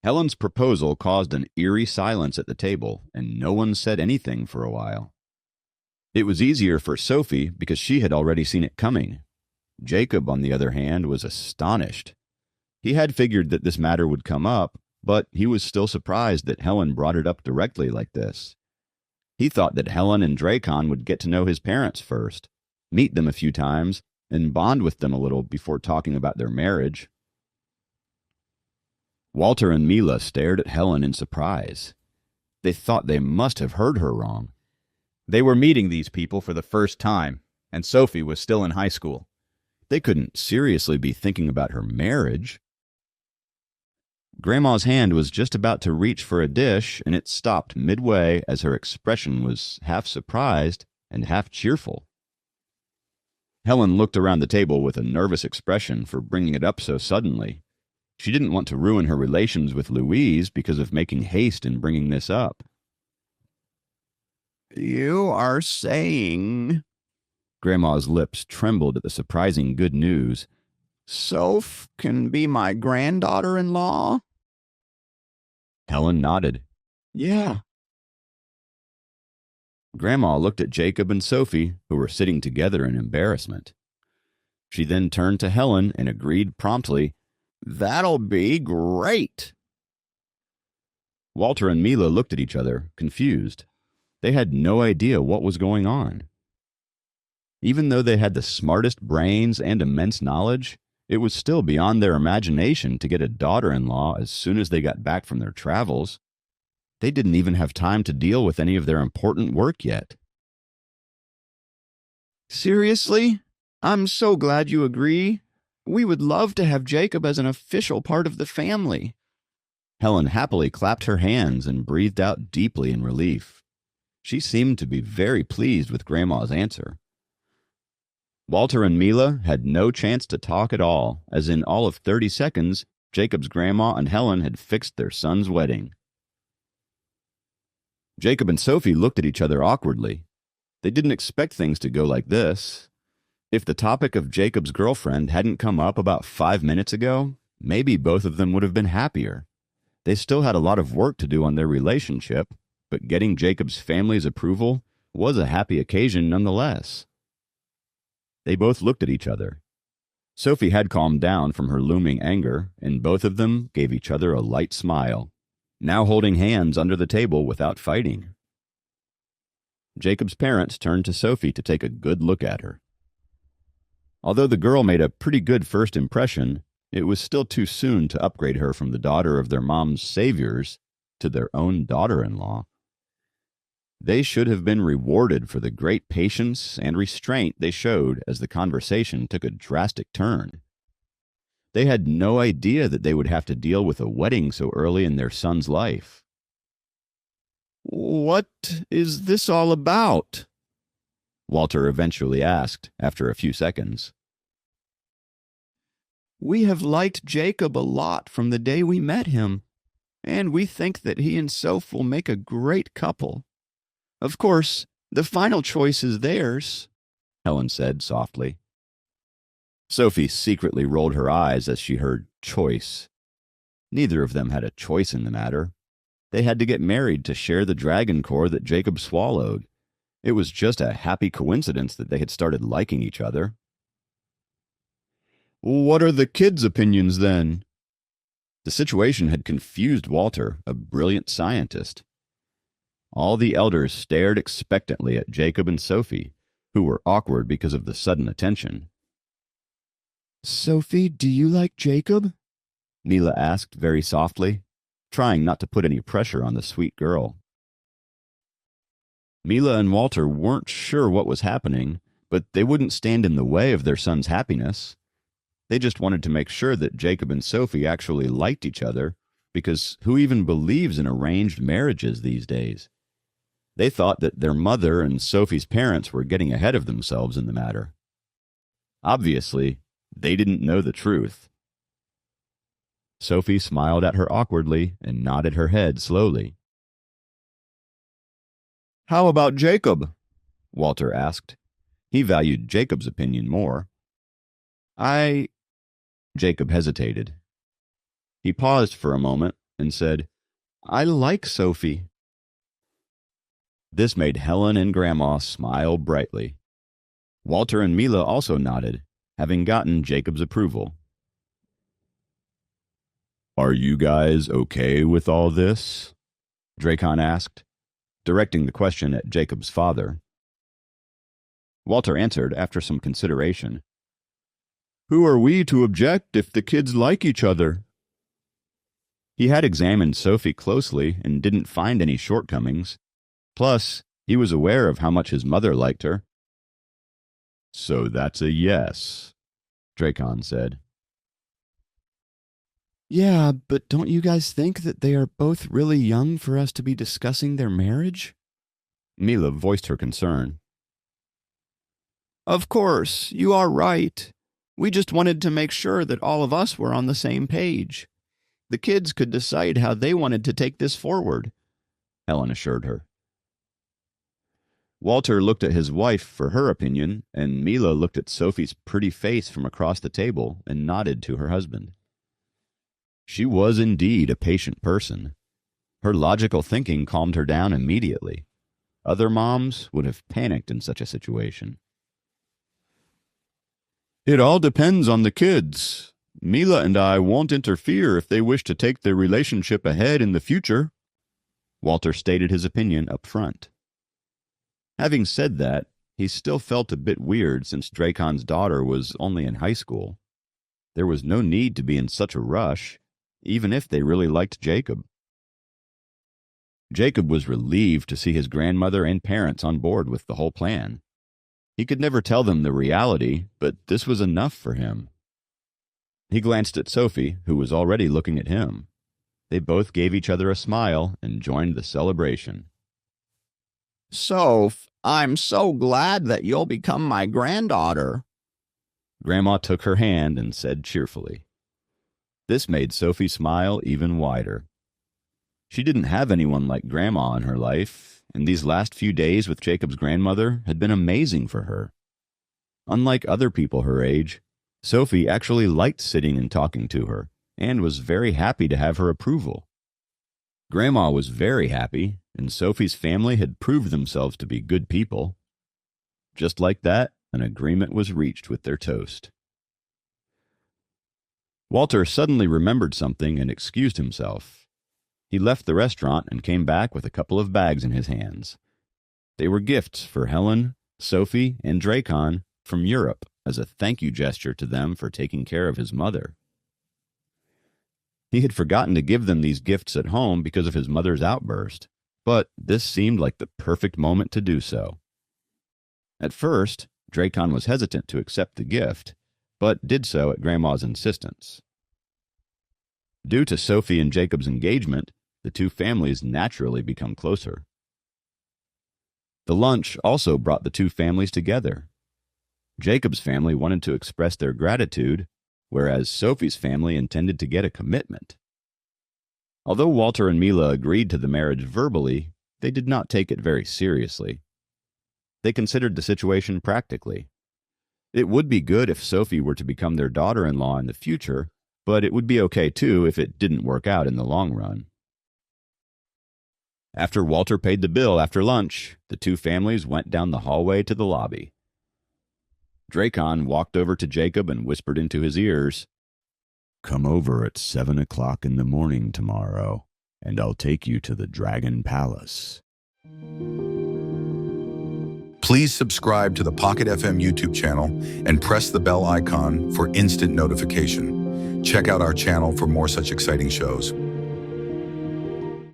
Helen's proposal caused an eerie silence at the table, and no one said anything for a while. It was easier for Sophie because she had already seen it coming. Jacob, on the other hand, was astonished. He had figured that this matter would come up, but he was still surprised that Helen brought it up directly like this. He thought that Helen and Dracon would get to know his parents first, meet them a few times, and bond with them a little before talking about their marriage. Walter and Mila stared at Helen in surprise. They thought they must have heard her wrong. They were meeting these people for the first time, and Sophie was still in high school. They couldn't seriously be thinking about her marriage. Grandma's hand was just about to reach for a dish, and it stopped midway as her expression was half surprised and half cheerful. Helen looked around the table with a nervous expression for bringing it up so suddenly. She didn't want to ruin her relations with Louise because of making haste in bringing this up. "You are saying," Grandma's lips trembled at the surprising good news, "Soph can be my granddaughter-in-law?" Helen nodded. "Yeah." Grandma looked at Jacob and Sophie, who were sitting together in embarrassment. She then turned to Helen and agreed promptly, "That'll be great." Walter and Mila looked at each other, confused. They had no idea what was going on. Even though they had the smartest brains and immense knowledge, it was still beyond their imagination to get a daughter-in-law as soon as they got back from their travels. They didn't even have time to deal with any of their important work yet. "Seriously? I'm so glad you agree. We would love to have Jacob as an official part of the family." Helen happily clapped her hands and breathed out deeply in relief. She seemed to be very pleased with Grandma's answer. Walter and Mila had no chance to talk at all, as in all of 30 seconds, Jacob's grandma and Helen had fixed their son's wedding. Jacob and Sophie looked at each other awkwardly. They didn't expect things to go like this. If the topic of Jacob's girlfriend hadn't come up about 5 minutes ago, maybe both of them would have been happier. They still had a lot of work to do on their relationship, but getting Jacob's family's approval was a happy occasion nonetheless. They both looked at each other. Sophie had calmed down from her looming anger, and both of them gave each other a light smile, now holding hands under the table without fighting. Jacob's parents turned to Sophie to take a good look at her. Although the girl made a pretty good first impression, it was still too soon to upgrade her from the daughter of their mom's saviors to their own daughter-in-law. They should have been rewarded for the great patience and restraint they showed as the conversation took a drastic turn. They had no idea that they would have to deal with a wedding so early in their son's life. "What is this all about?" Walter eventually asked after a few seconds. "We have liked Jacob a lot from the day we met him, and we think that he and Soph will make a great couple. Of course, the final choice is theirs," Helen said softly. Sophie secretly rolled her eyes as she heard choice. Neither of them had a choice in the matter. They had to get married to share the dragon core that Jacob swallowed. It was just a happy coincidence that they had started liking each other. "What are the kids' opinions then?" The situation had confused Walter, a brilliant scientist. All the elders stared expectantly at Jacob and Sophie, who were awkward because of the sudden attention. "Sophie, do you like Jacob?" Mila asked very softly, trying not to put any pressure on the sweet girl. Mila and Walter weren't sure what was happening, but they wouldn't stand in the way of their son's happiness. They just wanted to make sure that Jacob and Sophie actually liked each other, because who even believes in arranged marriages these days? They thought that their mother and Sophie's parents were getting ahead of themselves in the matter. Obviously, they didn't know the truth. Sophie smiled at her awkwardly and nodded her head slowly. "How about Jacob?" Walter asked. He valued Jacob's opinion more. I Jacob hesitated. He paused for a moment, and said, "I like Sophie." This made Helen and Grandma smile brightly. Walter and Mila also nodded, having gotten Jacob's approval. "Are you guys okay with all this?" Dracon asked, directing the question at Jacob's father. Walter answered after some consideration. "Who are we to object if the kids like each other?" He had examined Sophie closely and didn't find any shortcomings. Plus, he was aware of how much his mother liked her. "So that's a yes," Dracon said. Yeah, but don't you guys think that they are both really young for us to be discussing their marriage? Mila voiced her concern. Of course, you are right. We just wanted to make sure that all of us were on the same page. The kids could decide how they wanted to take this forward, Helen assured her. Walter looked at his wife for her opinion, and Mila looked at Sophie's pretty face from across the table and nodded to her husband. She was indeed a patient person. Her logical thinking calmed her down immediately. Other moms would have panicked in such a situation. "It all depends on the kids. Mila and I won't interfere if they wish to take their relationship ahead in the future," Walter stated his opinion up front. Having said that, he still felt a bit weird since Dracon's daughter was only in high school. There was no need to be in such a rush, even if they really liked Jacob. Jacob was relieved to see his grandmother and parents on board with the whole plan. He could never tell them the reality, but this was enough for him. He glanced at Sophie, who was already looking at him. They both gave each other a smile and joined the celebration. "Soph, I'm so glad that you'll become my granddaughter." Grandma took her hand and said cheerfully. This made Sophie smile even wider. She didn't have anyone like Grandma in her life, and these last few days with Jacob's grandmother had been amazing for her. Unlike other people her age, Sophie actually liked sitting and talking to her, and was very happy to have her approval. Grandma was very happy, and Sophie's family had proved themselves to be good people. Just like that, an agreement was reached with their toast. Walter suddenly remembered something and excused himself. He left the restaurant and came back with a couple of bags in his hands. They were gifts for Helen, Sophie, and Dracon from Europe as a thank you gesture to them for taking care of his mother. He had forgotten to give them these gifts at home because of his mother's outburst, but this seemed like the perfect moment to do so. At first, Dracon was hesitant to accept the gift, but did so at Grandma's insistence. Due to Sophie and Jacob's engagement, the two families naturally become closer. The lunch also brought the two families together. Jacob's family wanted to express their gratitude, whereas Sophie's family intended to get a commitment. Although Walter and Mila agreed to the marriage verbally, they did not take it very seriously. They considered the situation practically. It would be good if Sophie were to become their daughter-in-law in the future, but it would be okay too if it didn't work out in the long run. After Walter paid the bill after lunch, the two families went down the hallway to the lobby. Dracon walked over to Jacob and whispered into his ears, "Come over at 7 o'clock in the morning tomorrow, and I'll take you to the Dragon Palace." Please subscribe to the Pocket FM YouTube channel and press the bell icon for instant notification. Check out our channel for more such exciting shows.